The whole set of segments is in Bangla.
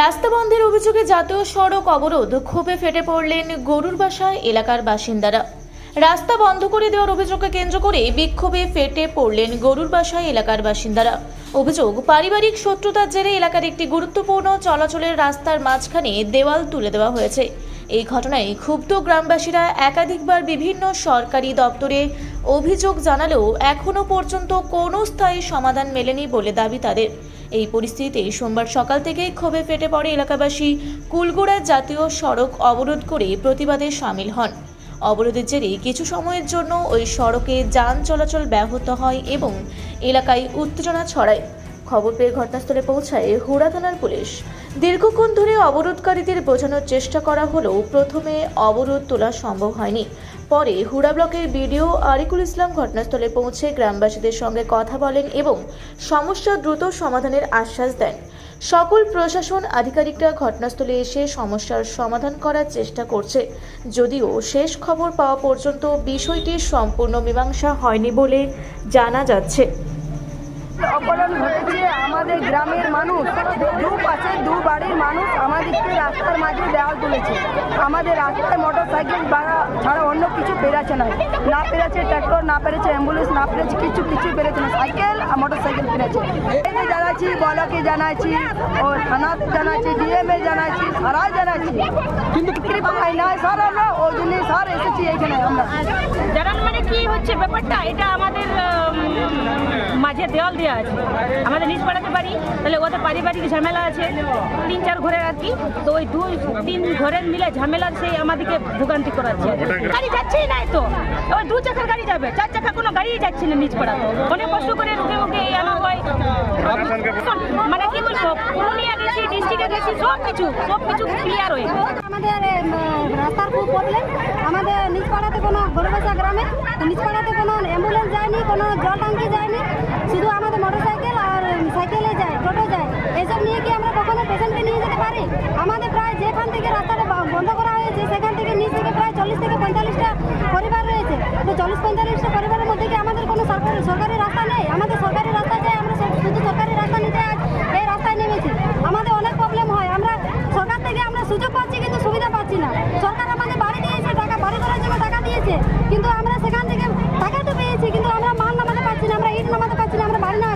রাস্তা বন্ধের অভিযোগে জাতীয় সড়ক অবরোধ ক্ষোভে ফেটে পড়লেন গরুর বাসায় এলাকার বাসিন্দারা। রাস্তা বন্ধ করে দেওয়ার অভিযোগকে কেন্দ্র করে বিক্ষোভে ফেটে পড়লেন গরুর বাসায় এলাকার বাসিন্দারা। অভিযোগ, পারিবারিক শত্রুতার জেরে এলাকার একটি গুরুত্বপূর্ণ চলাচলের রাস্তার মাঝখানে দেওয়াল তুলে দেওয়া হয়েছে। এই ঘটনায় ক্ষুব্ধ গ্রামবাসীরা একাধিকবার বিভিন্ন সরকারি দপ্তরে অভিযোগ জানালেও এখনও পর্যন্ত কোনো স্থায়ী সমাধান মেলেনি বলে দাবি তাদের। এই পরিস্থিতিতে সোমবার সকাল থেকেই ক্ষোভে ফেটে পড়ে এলাকাবাসী কুলগোড়া জাতীয় সড়ক অবরোধ করে প্রতিবাদে সামিল হন। অবরোধের জেরে কিছু সময়ের জন্য ওই সড়কে যান চলাচল ব্যাহত হয় এবং এলাকায় উত্তেজনা ছড়ায়। খবর পেয়ে ঘটনাস্থলে পৌঁছায় হুড়া থানার পুলিশ। দীর্ঘক্ষণ ধরে অবরোধকারীদের বোঝানোর চেষ্টা করা হলেও প্রথমে অবরোধ তোলা সম্ভব হয়নি। পরে হুড়া ব্লকের বিডিও আরিকুল ইসলাম ঘটনাস্থলে পৌঁছে গ্রামবাসীদের সঙ্গে কথা বলেন এবং সমস্যা দ্রুত সমাধানের আশ্বাস দেন। সকল প্রশাসন আধিকারিকরা ঘটনাস্থলে এসে সমস্যার সমাধান করার চেষ্টা করছে, যদিও শেষ খবর পাওয়া পর্যন্ত বিষয়টি সম্পূর্ণ মীমাংসা হয়নি বলে জানা যাচ্ছে। অপহরণ ঘটেছে আমাদের গ্রামের মানুষ, দুপাশে দু বাড়ির মানুষ আমাদেরকে রাস্তার মাঝে দেওয়াল তুলেছে। আমাদের রাস্তায় মোটর সাইকেল ছাড়া অন্য কিছু পেরাচ্ছে না পেরেছে ট্র্যাক্টর, না পেরেছে অ্যাম্বুলেন্স, না পেরেছে কিছু পেরেছে না, সাইকেল আর মোটর সাইকেল পেরেছে। এই জানাচ্ছি, বলকে জানাচ্ছি, ও থানা জানাচ্ছি, ডিএমএ জানাচ্ছি, সারা জানাচ্ছি, কিন্তু কৃপা হয় না স্যার। আমরা ওই জন্য স্যার এসেছি এখানে। আমরা জানান মানে কি হচ্ছে ব্যাপারটা, এটা আমাদের মাঝে দেওয়াল দেওয়া আছে, আমাদের নিজ পাড়াতে বাড়ি, তাহলে ওদের পারিবারিক ঝামেলা আছে 3-4 ঘরের আর কি। তো ওই 2-3 ঘরের মিলে ঝামেলা সেই আমাদেরকে ভোগান্তি করাচ্ছে। গাড়ি যাচ্ছেই নাই, তো ওই 2 চাকার গাড়ি যাবে, 4 চাকা কোনো গাড়ি যাচ্ছে না নিজ পাড়াতে। অনেক কষ্ট করে রুগে আনা হয়, মানে কি বলবো, পুরুলিয়া গেছি, ডিস্ট্রিক্টে গেছি, সব কিছু ক্লিয়ার হয়ে আমাদের রাস্তার খুব প্রবলেম। আমাদের নিজ পাড়াতে কোনো গরুবাসা গ্রামে নিজ পাড়াতে কোনো অ্যাম্বুলেন্স যায়নি, কোনো জল ট্যাঙ্কি যায়নি, শুধু আমাদের মোটরসাইকেল আর সাইকেলে যায়, টোটো যায়। এসব নিয়ে কি আমরা কখনো পেশেন্টকে নিয়ে যেতে পারি? আমাদের প্রায় যেখান থেকে রাস্তাটা বন্ধ করা হয়েছে সেখান থেকে নিচ থেকে প্রায় 40 থেকে 45টা পরিবার রয়েছে। তো 40-45টা পরিবারের মধ্যে কি আমাদের কোনো সরকারি রাস্তা নেই? আমাদের সরকারি রাস্তা যায়, আমরা শুধু সরকারি রাস্তা নিতে এই রাস্তায় নেমেছি। আমাদের অনেক প্রবলেম হয়, আমরা সরকার থেকে আমরা সুযোগ পাচ্ছি কিন্তু সুবিধা পাচ্ছি না। সরকার আমাদের বাড়ি দিয়েছে, টাকা বাড়ি করার জন্য টাকা দিয়েছে, কিন্তু আমরা সেখান থেকে টাকা তো পেয়েছি, কিন্তু আমরা মাল নামাতে পারছি না, আমরা ইট নামাতে পারছি না, আমরা বাড়ি না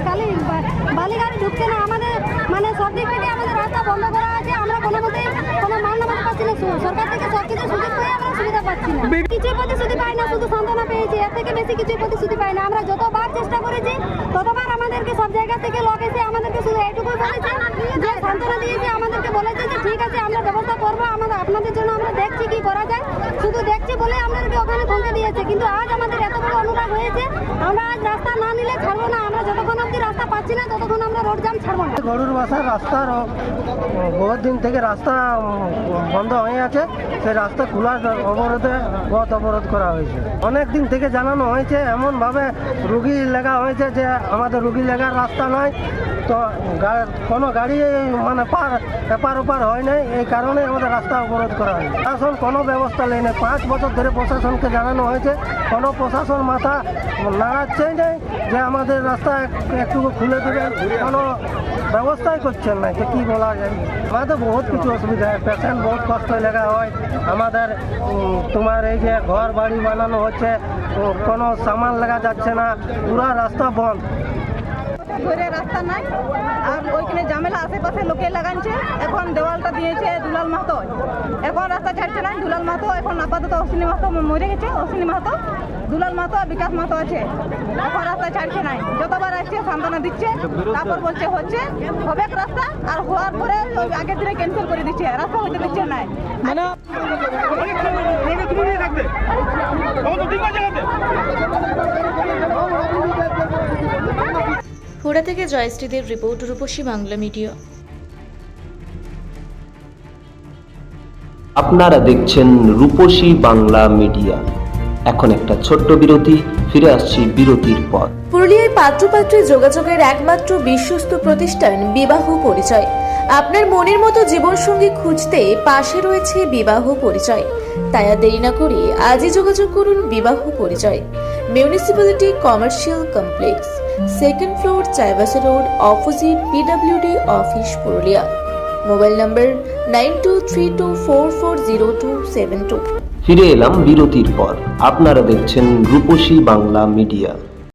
বালি গাড়ি ঢুকছে না। আমাদের মানে সব দিক থেকে আমাদের রাস্তা বন্ধ করা আছে, আমরা কোনো মতেই কোনো মাল নামাতে পারছি না। সরকার থেকে সব কিছু সুযোগ পেয়ে আমরা সুবিধা পাচ্ছি না, কিছুই প্রতিশ্রুতি পাই না, শুধু সান্ত্বনা পেয়েছি, এর থেকে বেশি কিছুই প্রতিশ্রুতি পাই না। আমরা যতবার চেষ্টা করেছি ততবার আমাদেরকে সব জায়গা থেকে লোক এসে আমাদেরকে শুধু এইটুকুই বলেছে যে সান্ত্বনা দিয়েছে, আমাদেরকে বলেছে যে ঠিক আছে আমরা ব্যবস্থা করবো, আপনাদের জন্য আমরা দেখছি কি করা যায়, শুধু দেখছি বলে আমাদেরকে ওখানে পৌঁছে দিয়েছে। কিন্তু আজ আমাদের এত বড় অনুরাগ হয়েছে, আমরা আজ রাস্তা না নিলে ছাড়বো না। আমরা যতক্ষণ অব্দি রাস্তা পাচ্ছি না ততক্ষণ আমরা রোড জাম ছাড়বো না। গরুর বাসার রাস্তার বহুত দিন থেকে রাস্তা বন্ধ হয়ে আছে, সেই রাস্তা খোলার অবরোধে পথ অবরোধ করা হয়েছে। অনেক দিন থেকে জানানো হয়েছে, এমনভাবে রুগী লেগা হয়েছে যে আমাদের রুগী লেগার রাস্তা নয়, তো কোনো গাড়ি মানে এপার ওপার হয় নাই, এই কারণে আমাদের রাস্তা অবরোধ করা হয়। প্রশাসন কোনো ব্যবস্থা নেই, 5 বছর ধরে প্রশাসনকে জানানো হয়েছে, কোনো প্রশাসন মাথা নাড়াচ্ছেই নেই যে আমাদের রাস্তা একটু খুলে দেবেন, কোনো ব্যবস্থাই করছেন না। যে কী বলা যায়, আমাদের বহুত কিছু অসুবিধা হয়, পেশেন্ট বহুত কষ্ট লেগা হয়। আমাদের তোমার এই যে ঘর বাড়ি বানানো হচ্ছে, কোনো সামান লাগা যাচ্ছে না, পুরা রাস্তা বন্ধ। ধরে রাস্তা নাই, আর ওইখানে ঝামেলা আশেপাশে লোকে লাগাচ্ছে। এখন দেওয়ালটা দিয়েছে দুলাল মাহাতো, এখন রাস্তা ছাড়ছে না। দুলাল মাহাতো এখন আপাতত অশ্বিনী মাহাতো মরে গেছে, অশ্বিনী মাহাতো, দুলাল মাহাতো আর বিকাশ মাহাতো আছে, এখন রাস্তা ছাড়ছে নাই। যতবার আসছে সান্ত্বনা দিচ্ছে, তারপর বলছে হচ্ছে হবে রাস্তা, আর হওয়ার পরে ওই আগের দিনে ক্যান্সেল করে দিচ্ছে, রাস্তা হইতে দিচ্ছে নাই। মানে হুড়া থেকে জয়শ্রীদের রিপোর্ট, রূপসী বাংলা মিডিয়া। আপনারা দেখছেন রূপসী বাংলা মিডিয়া। এখন একটা ছোট্ট বিরতি, ফিরে আসছি বিরতির পর। পুরুলিয়ায় পাত্রপাত্রী যোগাযোগের একমাত্র বিশ্বস্ত প্রতিষ্ঠান বিবাহ পরিচয়। আপনার মনের মতো জীবনসঙ্গী খুঁজতে পাশে রয়েছে বিবাহ পরিচয়। তাই আর দেরি না করে আজই যোগাযোগ করুন বিবাহ পরিচয়। Municipality commercial complex, 2nd floor, Chaibasa road, opposite PWD office, Purulia. Mobile নম্বর 9232440272। ফিরে এলাম বিরতির পর। আপনারা দেখছেন রূপসী বাংলা মিডিয়া।